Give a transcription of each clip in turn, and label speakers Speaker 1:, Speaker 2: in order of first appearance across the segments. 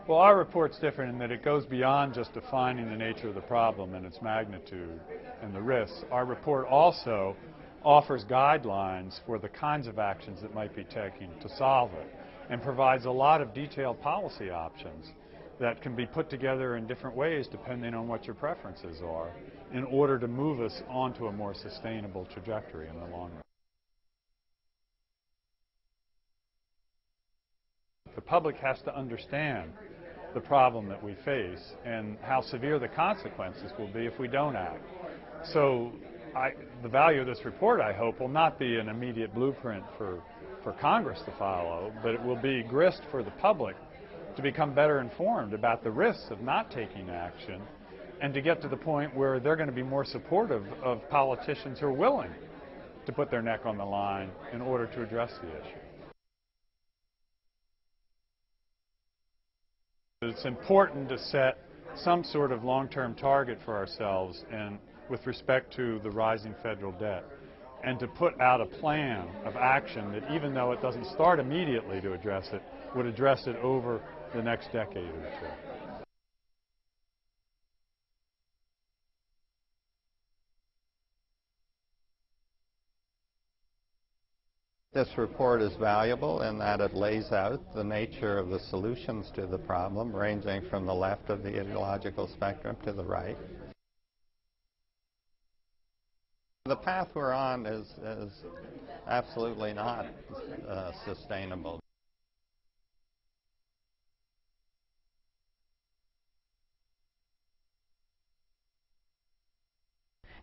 Speaker 1: Well, our report's different in that it goes beyond just defining the nature of the problem and its magnitude and the risks. Our report also offers guidelines for the kinds of actions that might be taken to solve it and provides a lot of detailed policy options that can be put together in different ways depending on what your preferences are in order to move us onto a more sustainable trajectory in the long run. The public has to understand the problem that we face and how severe the consequences will be if we don't act. So the value of this report, I hope, will not be an immediate blueprint for Congress to follow, but it will be grist for the public to become better informed about the risks of not taking action and to get to the point where they're going to be more supportive of politicians who are willing to put their neck on the line in order to address the issue. It's important to set some sort of long-term target for ourselves and with respect to the rising federal debt, and to put out a plan of action that, even though it doesn't start immediately to address it, would address it over the next decade or two.
Speaker 2: This report is valuable in that it lays out the nature of the solutions to the problem, ranging from the left of the ideological spectrum to the right. The path we're on is absolutely not sustainable.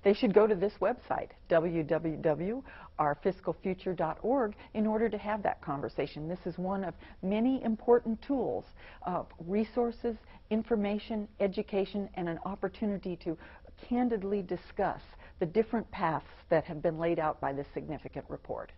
Speaker 3: They should go to this website, www.ourfiscalfuture.org, in order to have that conversation. This is one of many important tools, resources, information, education, and an opportunity to candidly discuss the different paths that have been laid out by this significant report.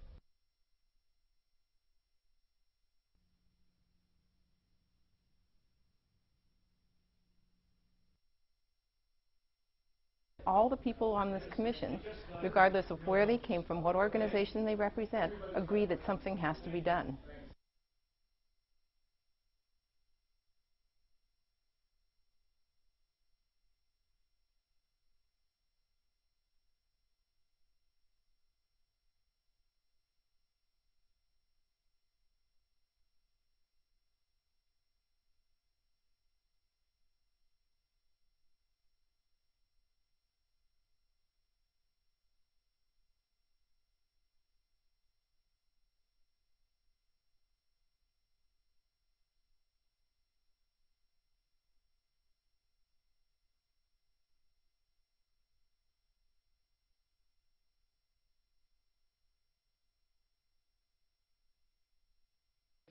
Speaker 4: All the people on this commission, regardless of where they came from, what organization they represent, agree that something has to be done.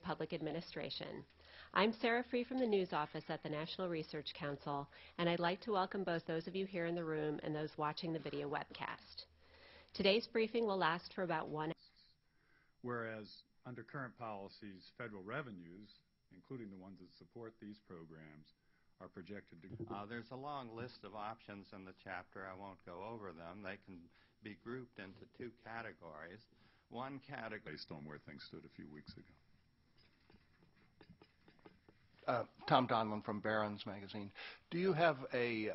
Speaker 5: Public Administration. I'm Sarah Free from the News Office at the National Research Council, and I'd like to welcome both those of you here in the room and those watching the video webcast. Today's briefing will last for about 1 hour.
Speaker 1: Whereas under current policies, federal revenues, including the ones that support these programs, are projected to...
Speaker 2: There's a long list of options in the chapter. I won't go over them. They can be grouped into two categories. One category...
Speaker 1: Based on where things stood a few weeks ago.
Speaker 6: Tom Donlan from Barron's magazine. Do you have a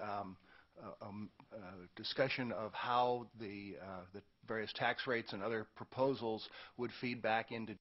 Speaker 6: discussion of how the various tax rates and other proposals would feed back into